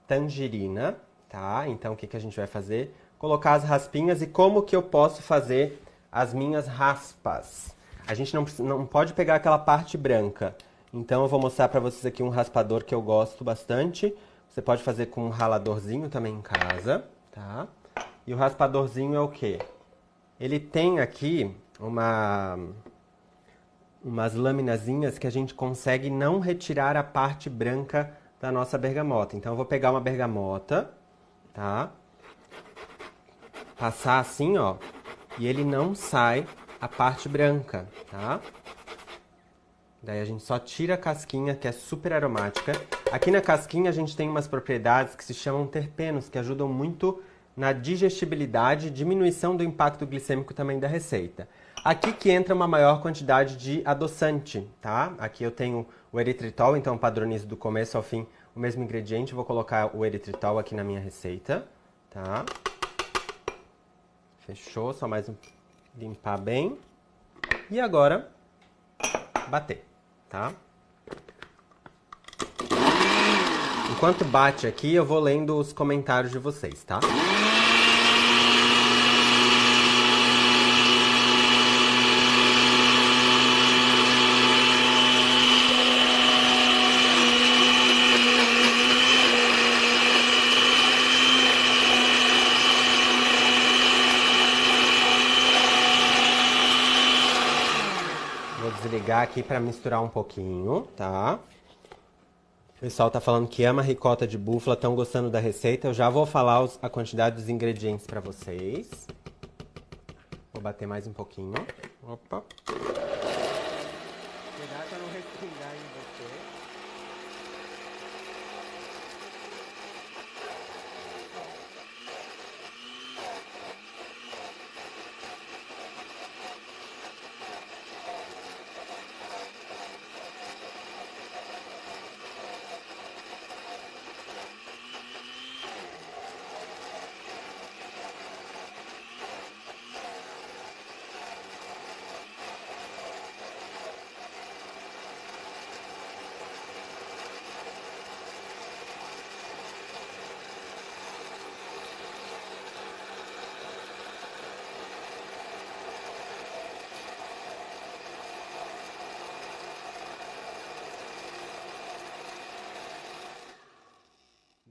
tangerina, tá? Então o que a gente vai fazer? Colocar as raspinhas. E como que eu posso fazer as minhas raspas? A gente não pode pegar aquela parte branca. Então eu vou mostrar para vocês aqui um raspador que eu gosto bastante. Você pode fazer com um raladorzinho também em casa, tá? E o raspadorzinho é o quê? Ele tem aqui umas laminazinhas que a gente consegue não retirar a parte branca da nossa bergamota. Então eu vou pegar uma bergamota, tá? Passar assim, ó, e ele não sai a parte branca, tá? Daí a gente só tira a casquinha, que é super aromática. Aqui na casquinha a gente tem umas propriedades que se chamam terpenos, que ajudam muito na digestibilidade e diminuição do impacto glicêmico também da receita. Aqui que entra uma maior quantidade de adoçante, tá? Aqui eu tenho o eritritol, então padronizo do começo ao fim o mesmo ingrediente. Vou colocar o eritritol aqui na minha receita, tá? Fechou, só mais limpar bem. E agora, bater, tá? Enquanto bate aqui, eu vou lendo os comentários de vocês, tá? Vou desligar aqui para misturar um pouquinho, tá? O pessoal tá falando que ama ricota de búfala, estão gostando da receita. Eu já vou falar a quantidade dos ingredientes para vocês. Vou bater mais um pouquinho. Opa. Cuidado para não respingar em você.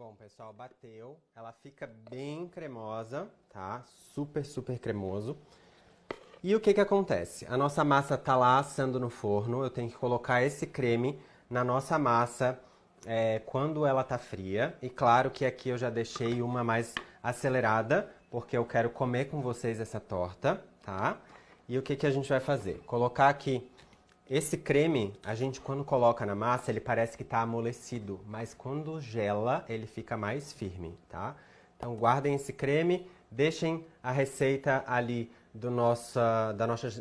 Bom, pessoal, bateu. Ela fica bem cremosa, tá? Super, super cremoso. E o que que acontece? A nossa massa tá lá assando no forno. Eu tenho que colocar esse creme na nossa massa quando ela tá fria. E claro que aqui eu já deixei uma mais acelerada, porque eu quero comer com vocês essa torta, tá? E o que que a gente vai fazer? Colocar aqui esse creme, a gente quando coloca na massa, ele parece que tá amolecido, mas quando gela, ele fica mais firme, tá? Então guardem esse creme, deixem a receita ali da nossa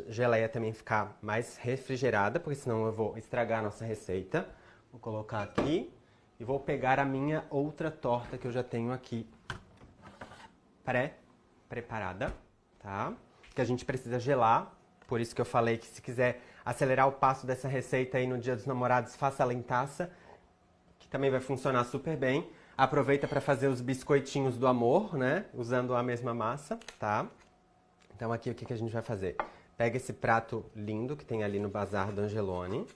geleia também ficar mais refrigerada, porque senão eu vou estragar a nossa receita. Vou colocar aqui e vou pegar a minha outra torta que eu já tenho aqui pré-preparada, tá? Que a gente precisa gelar, por isso que eu falei que se quiser acelerar o passo dessa receita aí no Dia dos Namorados, faça ela em taça, que também vai funcionar super bem. Aproveita para fazer os biscoitinhos do amor, né? Usando a mesma massa, tá? Então aqui o que a gente vai fazer? Pega esse prato lindo que tem ali no Bazar do Angelone.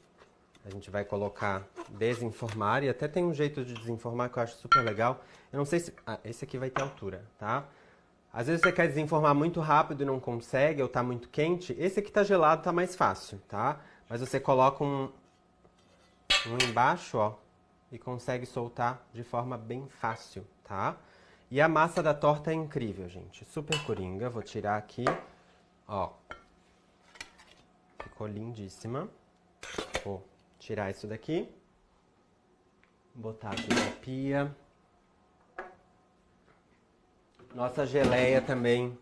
A gente vai colocar desenformar, e até tem um jeito de desenformar que eu acho super legal. Eu não sei se... Ah, esse aqui vai ter altura, tá? Às vezes você quer desenformar muito rápido e não consegue, ou tá muito quente. Esse aqui tá gelado, tá mais fácil, tá? Mas você coloca um embaixo, ó, e consegue soltar de forma bem fácil, tá? E a massa da torta é incrível, gente. Super coringa. Vou tirar aqui, ó. Ficou lindíssima. Vou tirar isso daqui. Botar aqui na pia. Nossa geleia também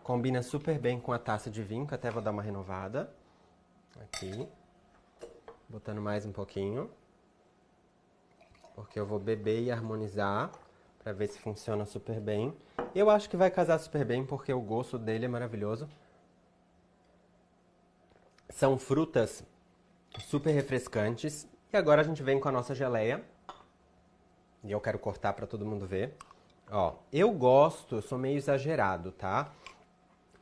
combina super bem com a taça de vinho, que até vou dar uma renovada. Aqui. Botando mais um pouquinho. Porque eu vou beber e harmonizar para ver se funciona super bem. Eu acho que vai casar super bem porque o gosto dele é maravilhoso. São frutas super refrescantes. E agora a gente vem com a nossa geleia. E eu quero cortar para todo mundo ver. Ó, eu sou meio exagerado, tá?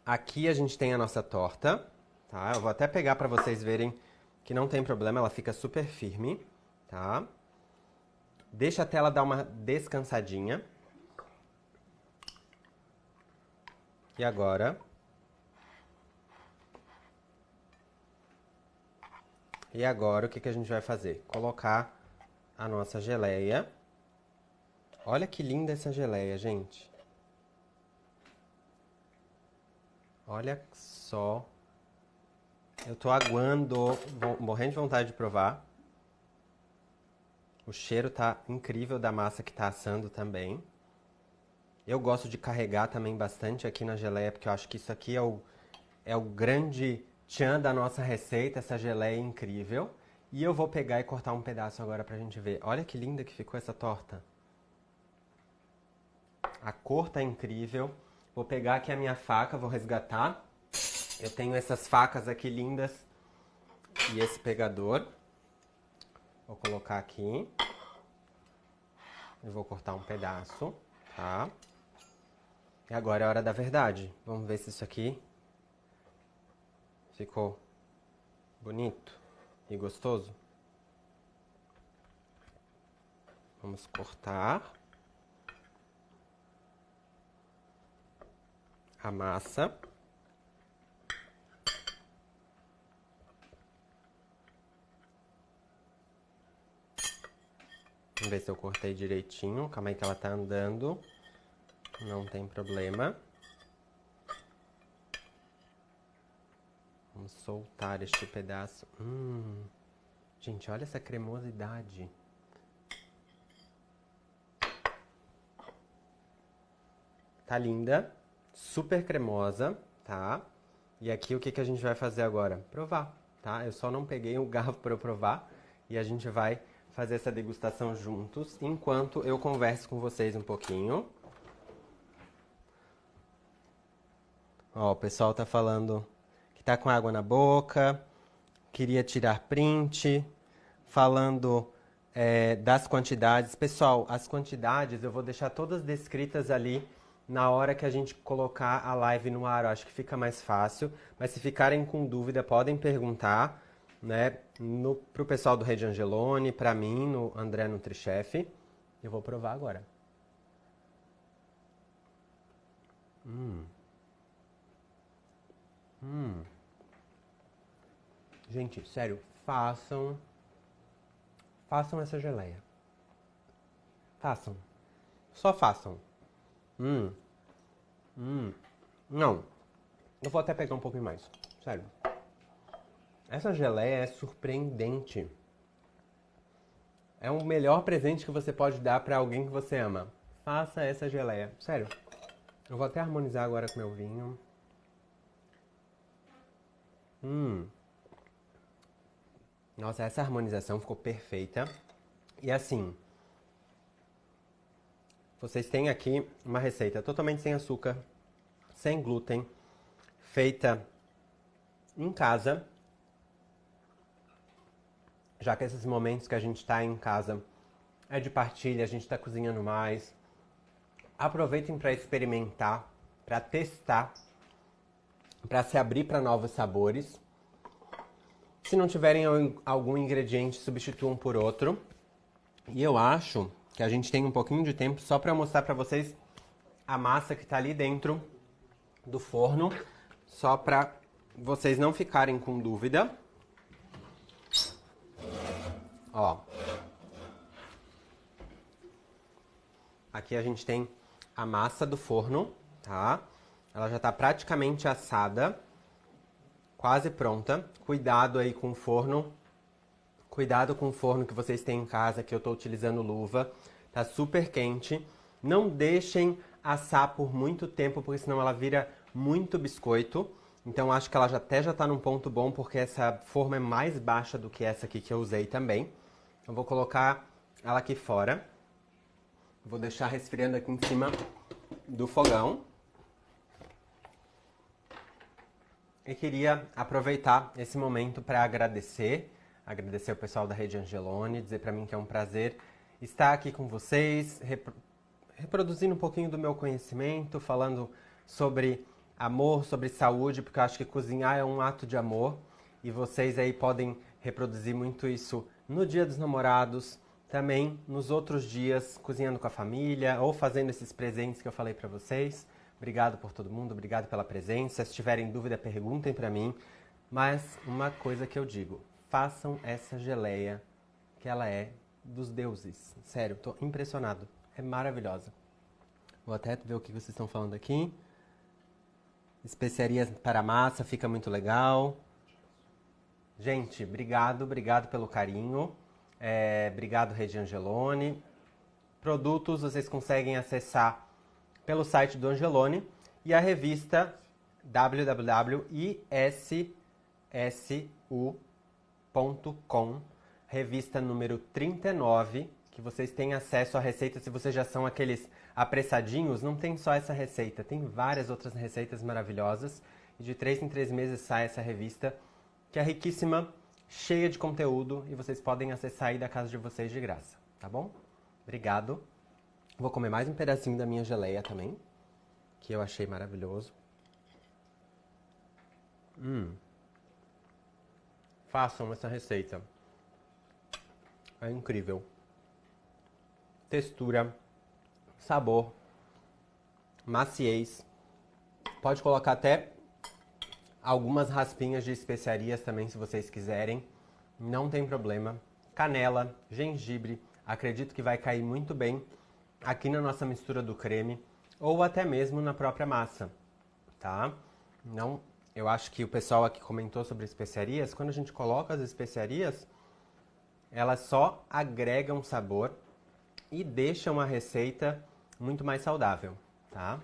Aqui a gente tem a nossa torta, tá? Eu vou até pegar para vocês verem que não tem problema, ela fica super firme, tá? Deixa até ela dar uma descansadinha. E agora... o que a gente vai fazer? Colocar a nossa geleia. Olha que linda essa geleia, gente. Olha só. Eu tô aguando, morrendo de vontade de provar. O cheiro tá incrível da massa que tá assando também. Eu gosto de carregar também bastante aqui na geleia, porque eu acho que isso aqui é o grande tchan da nossa receita, essa geleia incrível. E eu vou pegar e cortar um pedaço agora pra gente ver. Olha que linda que ficou essa torta. A cor tá incrível. Vou pegar aqui a minha faca, vou resgatar. Eu tenho essas facas aqui lindas e esse pegador. Vou colocar aqui. E vou cortar um pedaço, tá? E agora é a hora da verdade. Vamos ver se isso aqui ficou bonito e gostoso. Vamos cortar a massa. Vamos ver se eu cortei direitinho. Calma aí que ela tá andando. Não tem problema. Vamos soltar este pedaço. Gente, olha essa cremosidade. Tá linda. Super cremosa, tá? E aqui o que a gente vai fazer agora? Provar, tá? Eu só não peguei um garfo para eu provar. E a gente vai fazer essa degustação juntos, enquanto eu converso com vocês um pouquinho. Ó, o pessoal tá falando que tá com água na boca, queria tirar print, falando das quantidades. Pessoal, as quantidades eu vou deixar todas descritas ali na hora que a gente colocar a live no ar. Eu acho que fica mais fácil, mas se ficarem com dúvida podem perguntar, né, pro pessoal do Rede Angelone, pra mim, no André NutriChef. Eu vou provar agora. Gente, sério, façam essa geleia. Façam. Só façam. Não. Eu vou até pegar um pouquinho mais. Sério. Essa geleia é surpreendente. É o melhor presente que você pode dar pra alguém que você ama. Faça essa geleia. Sério. Eu vou até harmonizar agora com meu vinho. Nossa, essa harmonização ficou perfeita. E assim, vocês têm aqui uma receita totalmente sem açúcar, sem glúten, feita em casa. Já que esses momentos que a gente está em casa é de partilha, a gente está cozinhando mais. Aproveitem para experimentar, para testar, para se abrir para novos sabores. Se não tiverem algum ingrediente, substituam por outro. E eu acho que a gente tem um pouquinho de tempo só para mostrar para vocês a massa que está ali dentro do forno, só para vocês não ficarem com dúvida. Ó. Aqui a gente tem a massa do forno, tá? Ela já está praticamente assada, quase pronta. Cuidado aí com o forno. Cuidado com o forno que vocês têm em casa, que eu estou utilizando luva. Tá super quente. Não deixem assar por muito tempo, porque senão ela vira muito biscoito. Então acho que ela já está num ponto bom, porque essa forma é mais baixa do que essa aqui que eu usei também. Eu vou colocar ela aqui fora. Vou deixar resfriando aqui em cima do fogão. E queria aproveitar esse momento para agradecer o pessoal da Rede Angeloni, dizer para mim que é um prazer estar aqui com vocês, reproduzindo um pouquinho do meu conhecimento, falando sobre amor, sobre saúde, porque eu acho que cozinhar é um ato de amor e vocês aí podem reproduzir muito isso no Dia dos Namorados, também nos outros dias, cozinhando com a família ou fazendo esses presentes que eu falei para vocês. Obrigado por todo mundo, obrigado pela presença. Se tiverem dúvida, perguntem para mim. Mas uma coisa que eu digo, façam essa geleia, que ela é dos deuses. Sério, tô impressionado. É maravilhosa. Vou até ver o que vocês estão falando aqui. Especiarias para massa, fica muito legal. Gente, obrigado pelo carinho. Obrigado, Rede Angeloni. Produtos vocês conseguem acessar pelo site do Angeloni e a revista www.issu.com, revista número 39, que vocês têm acesso à receita. Se vocês já são aqueles apressadinhos, não tem só essa receita, tem várias outras receitas maravilhosas. E de 3 em 3 meses sai essa revista, que é riquíssima, cheia de conteúdo, e vocês podem acessar aí da casa de vocês de graça, tá bom? Obrigado. Vou comer mais um pedacinho da minha geleia também, que eu achei maravilhoso. Façam essa receita. É incrível. Textura, sabor, maciez. Pode colocar até algumas raspinhas de especiarias também, se vocês quiserem. Não tem problema. Canela, gengibre, acredito que vai cair muito bem aqui na nossa mistura do creme, ou até mesmo na própria massa, tá? Não, eu acho que o pessoal aqui comentou sobre especiarias. Quando a gente coloca as especiarias, elas só agregam sabor e deixam a receita muito mais saudável, tá?